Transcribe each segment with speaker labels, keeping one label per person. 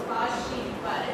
Speaker 1: Cost sheet பாரு.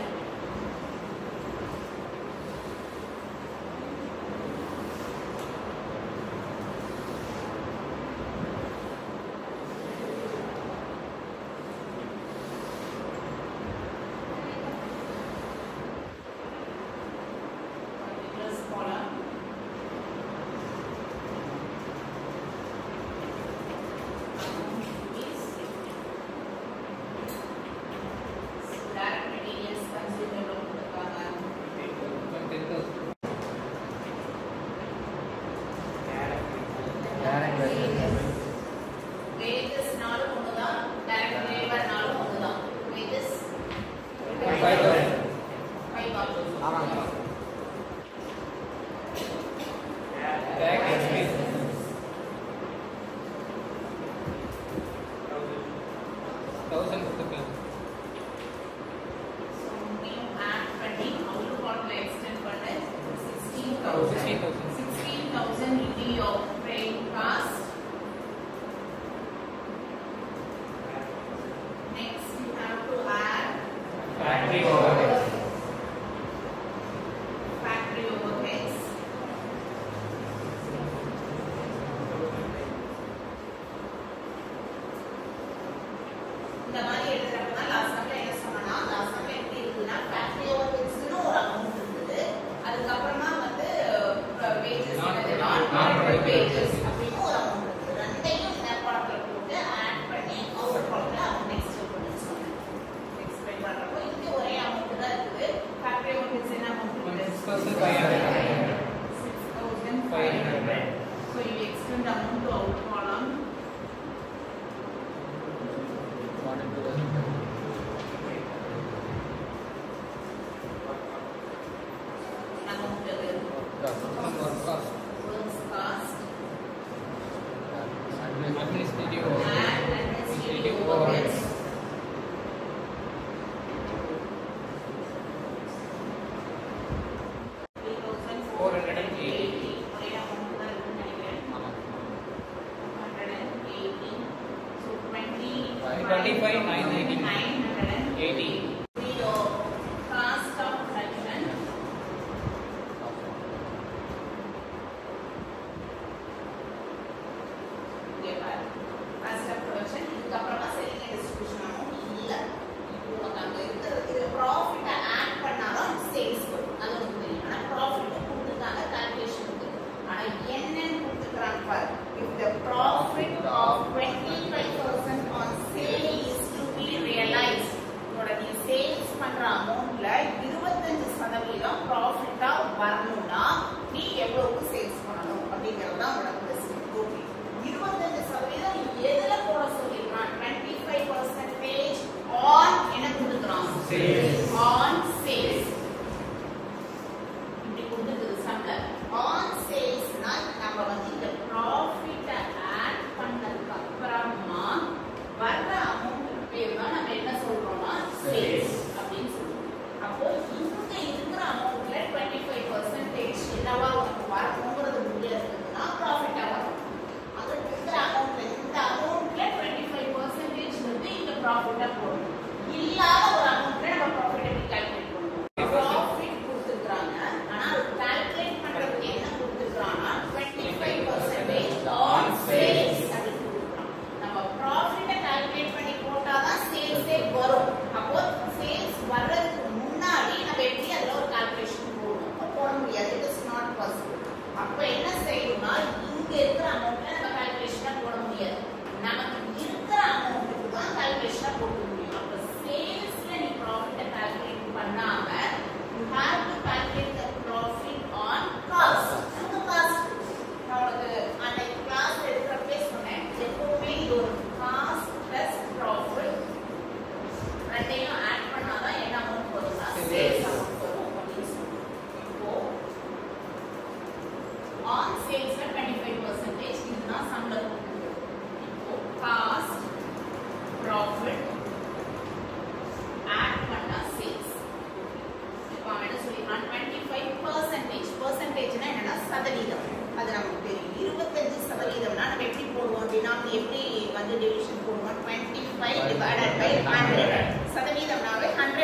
Speaker 2: வந்து division போடுவோம் 25 divided by 100 சதவீதம்னாவே 100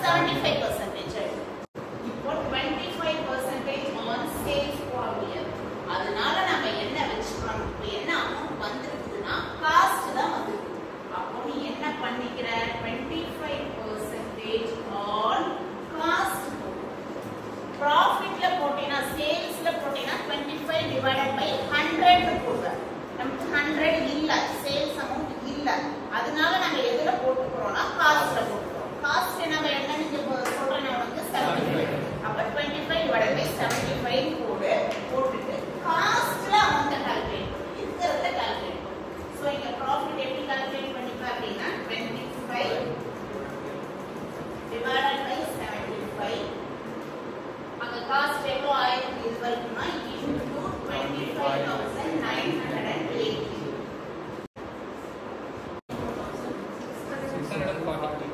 Speaker 1: 75% இப்போ 25% on sales for year. அதனால நம்ம என்ன வெச்சுறோம்? இப்போ என்ன அமௌண்ட் வந்திருக்குதுன்னா காஸ்ட் தான் வந்திருக்கு. அப்போ நீ என்ன பண்ணிக்கிற? 25% on cost. Profitல போடினா சேல்ஸ்ல போடினா 25 divided by 100 போடுற. நமக்கு 100 இல்ல, சேல்ஸ் அமௌண்ட் இல்ல. அதனால நாம எதுல போட்டுக்கறோம்னா காஸ்ட்ல போட்டுக்கறோம். காஸ்ட் நம்ம என்ன நீங்க சொல்றேன்னா உங்களுக்கு 75. அப்ப 25 divided by 75 போட்டுட்டு காஸ்ட்ல அமௌண்ட் கால்குலேட் பண்ணி இதெல்லாம் கால்குலேட் பண்ணு. சோ இங்க profit எப்படி கால்குலேட் பண்ணிப்பா அப்படினா 25 divided by 75. அங்க காஸ்ட் எவ்வளவு ஆயிருக்கு இது வரைக்கும்னா into 25,980. 640.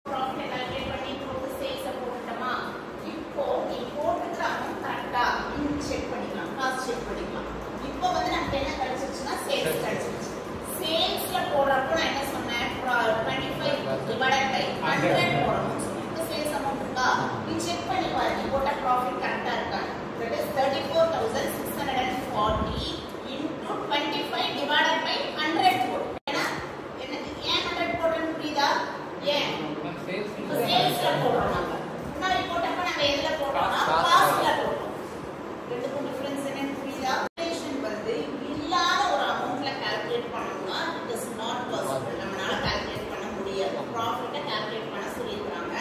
Speaker 1: Profit calculate பண்ணி போட்டு சேல்ஸ் போட்டுட்டோமா? இப்போ நீ போட்டுக்கிற அமௌண்ட் கரெக்ட்டா இன்னும் செக் பண்ணிக்கலாம், காஸ்ட் செக் பண்ணிக்கலாம். இப்போ வந்து நமக்கு என்ன கிடைச்சிருச்சுனா சேல்ஸ் கிடைச்சிருச்சு. சேல்ஸ்ல போடுறப்போ நான் என்ன சொன்னேன்? 25 divided by 100 போடணும். நீ செக் பண்ணி பாரு நீ போட்ட profit கரெக்ட்டா இருக்கா. that is 34,640 into 25 divided by 100 போடு. ஏனா எனக்கு ஏன் 100 போடுறேன்னு புரியுதா? ஏன் சேல்ஸ்ல போடுறோம் நம்ம. முன்னாடி போட்டப்ப நம்ம எதுல போடுறோம்னா காஸ்ட்ல போடுறோம். ரெண்டுக்கும் டிஃபரன்ஸ் என்னன்னு புரியுதா? கால்குலேஷன் வந்து இல்லாத ஒரு அமௌண்ட்ல கால்குலேட் பண்ணனும்னா it is not possible. நம்மனால கால்குலேட் பண்ண முடியாது. profit-ஐ கால்குலேட் பண்ண சொல்லிருக்காங்க.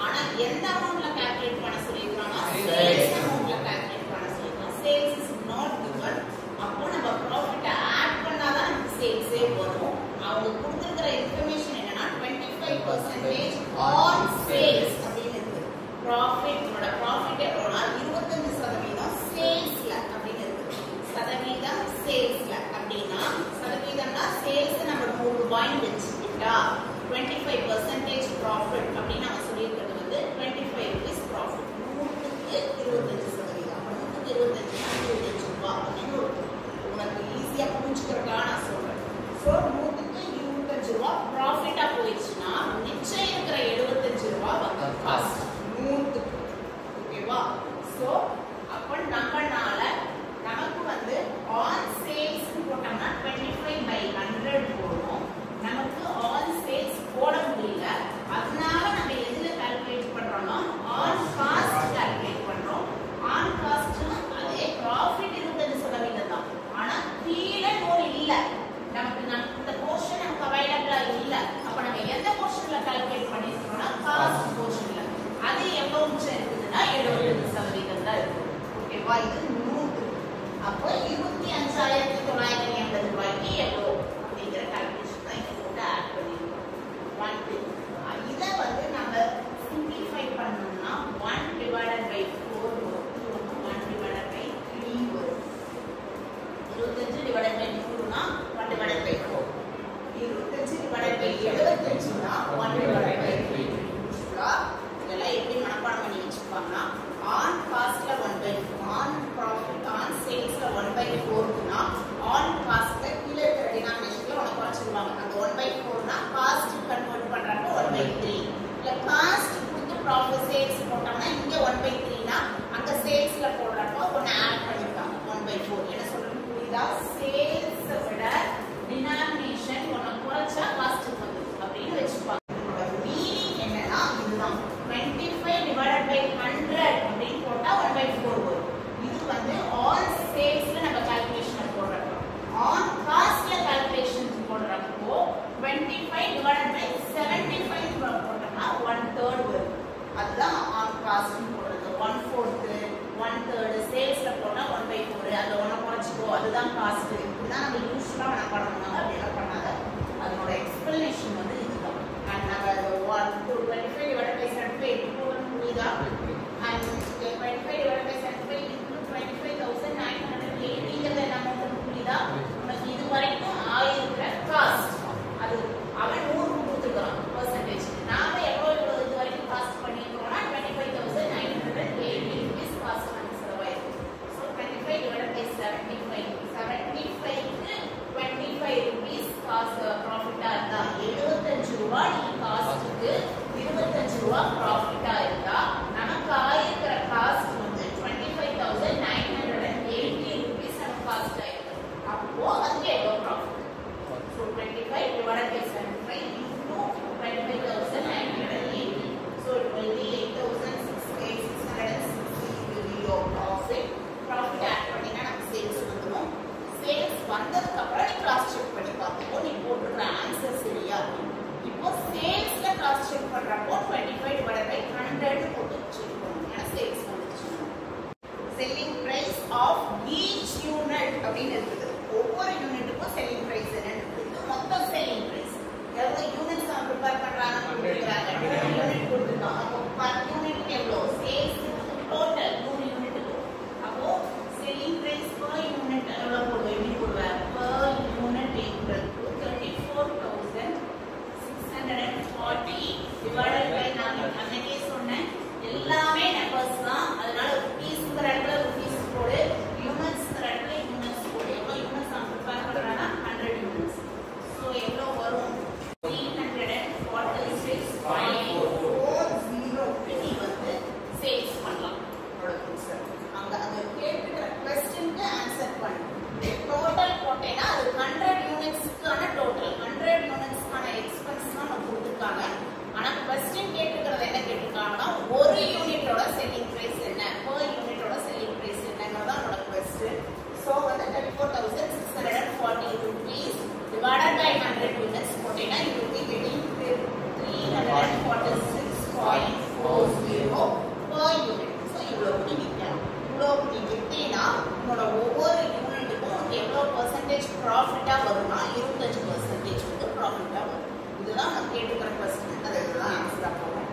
Speaker 1: ஆனா எந்த அமௌண்ட்ல கால்குலேட் பண்ண சொல்லிருக்காங்க? சேல்ஸ் அமௌண்ட்ல கால்குலேட் பண்ண சொல்லிருக்காங்க. Sales is not given. அப்போ நம்ம profit ஆட் பண்ணாதான் நமக்கு சேல்ஸே வரும். அவங்க கொடுத்திருக்கிற இன்ஃபர்மேஷன் என்னன்னா 25% on sales அப்படினு இருக்கு. profit-ஓட profit எவ்வளவுனா 25% சேல்ஸ்ல அப்படினு இருக்கு. சதவீதம் சேல்ஸ்ல அப்படினா சதவீதம்னா சேல்ஸ் நம்ம 100 ரூபாய் வெச்சிட்டா 25% profit அப்படினா நம்ம சொல்லியிருக்கிறது 25 rupees profit. 100க்கு 25%. அப்ப 100க்கு 25 ரூபாய் அப்படின்னு உனக்கு ஈஸியா புரிஞ்சுக்கிறதுக்காக நான் சொல்றேன். சோ 100க்கு 25 ரூபாய் ப்ராஃபிட்டா போயிடுச்சுன்னா மிச்சம் இருக்கிற 75 ரூபாய் வந்து காஸ்ட் 100க்கு. ஓகேவா? சோ அப்ப நம்மனால நமக்கு வந்து ஆன் சேல்ஸ் போட்டோம்னா 25/100 போடுவோம். நமக்கு ஆன் சேல்ஸ் போட முடியல. அதனால நம்ம எதுல கால்குலேட் பண்றோம்னா ஆன் காஸ்ட் கால்குலேட் பண்றோம். ஆன் காஸ்ட்னா அதே profit 25% தான். ஆனா கீழ நோட் இல்ல. நமக்கு இந்த போர்ஷன் நமக்கு அவைலபிளா இல்ல. அப்ப நம்ம எந்த போர்ஷன்ல கால்குலேட் பண்ணிருக்கோம்னா காஸ்ட் போர்ஷன்ல. அது எவ்வளவு மிச்சம் இருக்குதுன்னா 75% தான் இருக்கு. ஓகேவா? இது 100. அப்ப 25,980 ரூபாய்க்கு எவ்வளவு அப்படிங்கிற கால்குலேஷன் தான் இங்க போட்டு ஆட் பண்ணிருக்கோம். 1 இத வந்து நம்ம சிம்பிளிஃபை பண்ணனும்னா 1 divided by 4 வரும். 1 divided by 3 வரும். 25 divided by 100 னா 1 divided by 4. 25 divided by 75 னா 1 divided by 3. இதெல்லாம் எப்படி மனப்பாடம் பண்ணி வச்சுப்பாங்கன்னா on costல 1/4, on profit on salesல 1/4 னா on costல கீழ இருக்கிற டினாமினேஷன்ல உனக்கு குறைச்சிடுவாங்க. அந்த 1/4 னா cost கன்வர்ட் பண்றப்ப 1/3. இல்ல காஸ்ட் கொடுத்து ப்ராஃபிட் சேல்ஸ் போட்டோம்னா இங்க 1/3 னா அங்க சேல்ஸ்ல போடுறப்ப ஒன்னு ஆட் பண்ணிருக்காங்க 1/4. என்ன சொல்றேன்னு புரியுதா? சேல்ஸ் விட டினாமினேஷன் ஒன்னு குறைச்சா காஸ்ட் வந்து அப்படின்னு வெச்சுப்பாங்க. இதோட மீனிங் என்னன்னா இதுதான் 25 divided by 100 அப்படின்னு போட்டா 1/4 வரும். இது வந்து ஆன் சேல்ஸ்ல நம்ம கால்குலேஷன் போடுறப்போ ஆன் காஸ்ட்ல கால்குலேஷன் போடுறப்போ 25 divided by 75 போட்டோம்னா 1/3 வரும். அதுதான் ஆன் காஸ்ட் போடுறது. 1/4 1/3 சேல்ஸ்ல போட்டா 1/4 அத ஒண்ணு குறைச்சிக்கோ அதுதான் காஸ்ட். இதுதான் நம்ம யூஸ்வலா மனப்பாடம் பண்ணுவாங்க. அப்படி எல்லாம் பண்ணாத. அதோட எக்ஸ்பிளனேஷன் வந்து இதுதான். and நம்ம 25 divided by 75 போடணும் புரியுதா? and 25 divided by 75 into 25,980 ங்கற amount புரியுதா? நமக்கு இது வரைக்கும் ஆயிருக்கிற காஸ்ட் அது அவன் 100 கொடுத்துறான் percentage. நாம எவ்வளவு இது வரைக்கும் காஸ்ட் பண்ணிருக்கோம்னா 25,980 rupees காஸ்ட் பண்ணி செலவாயிருக்கு. so 25 divided by 75 க்கு 25 rupees காஸ்ட் ப்ராஃபிட்டா இருந்தா 75 ரூபாய் காஸ்ட்க்கு அப்படின்னு இருக்குது. ஒவ்வொரு யூனிட்டுக்கும் செல்லிங் பிரைஸ் என்ன இருக்குது, மொத்தம் செல்லிங் பிரைஸ் எவ்வளவு யூனிட்ஸ் அவங்க ப்ரிப்பேர் பண்றாங்க கொடுக்குறாங்க. 2 யூனிட் கொடுத்துருக்காங்க. அப்போ பர் யூனிட்க்கு எவ்வளோ சேல்ஸ் டோட்டல் 100 யூனிட்டுக்கு. அப்போ செல்லிங் பிரைஸ் per யூனிட் எவ்வளவு போடுவோம், எப்படி போடுவேன், per unit equal to 34,640 divided by நான் அன்னைக்கே சொன்னேன் எல்லாமே நம்பர்ஸ் தான். அதனால ரூபீஸ்ங்கிற இடத்துல ரூபீஸ் போடு, யூனிட்ஸ்ங்கிற இடத்துல யூனிட்ஸ் போடு. எவ்வளோ யூனிட்ஸ் நான் ப்ரிப்பேர் பண்ணுறேன்னா 100 யூனிட்ஸ். ஸோ எவ்வளோ வரும், 346.440 நீ வந்து சேல்ஸ் பண்ணலாம். அங்கே அந்த கேட்குற கொஸ்டினுக்கு ஆன்சர் பண்ணு. டோட்டல் போட்டேன்னா அது 100 யூனிட்ஸ்க்கான டோட்டல், 100 யூனிட்ஸ்க்கான எக்ஸ்பென்ஸ் தான் நம்ம கொடுத்துருக்காங்க. ஆனால் கொஸ்டின் கேட்டுக்கிறது என்ன கேட்டிருக்காங்கன்னா ஒரு யூனிட்டோட செல்லிங் பிரைஸ் என்ன, per யூனிட்டோட செல்லிங் பிரைஸ் என்னங்கிறதா நம்மளோட கொஸ்டின். ஸோ வந்து 34,640 rupees divided by 100 units போட்டேன்னா you will be getting 346.40 per unit. So இவ்வளோ விற்கலாம். இவ்வளோ நீ விற்றீங்கன்னா உன்னோட ஒவ்வொரு யூனிட்டுக்கும் எவ்வளோ பர்சன்டேஜ் ப்ராஃபிட்டாக வரும்னா 25% வந்து ப்ராஃபிட்டாக வரும். இதுதான் நான் கேட்டுக்கிற கொஸ்டின். அதை இதுதான் ஆன்சராக போகும்.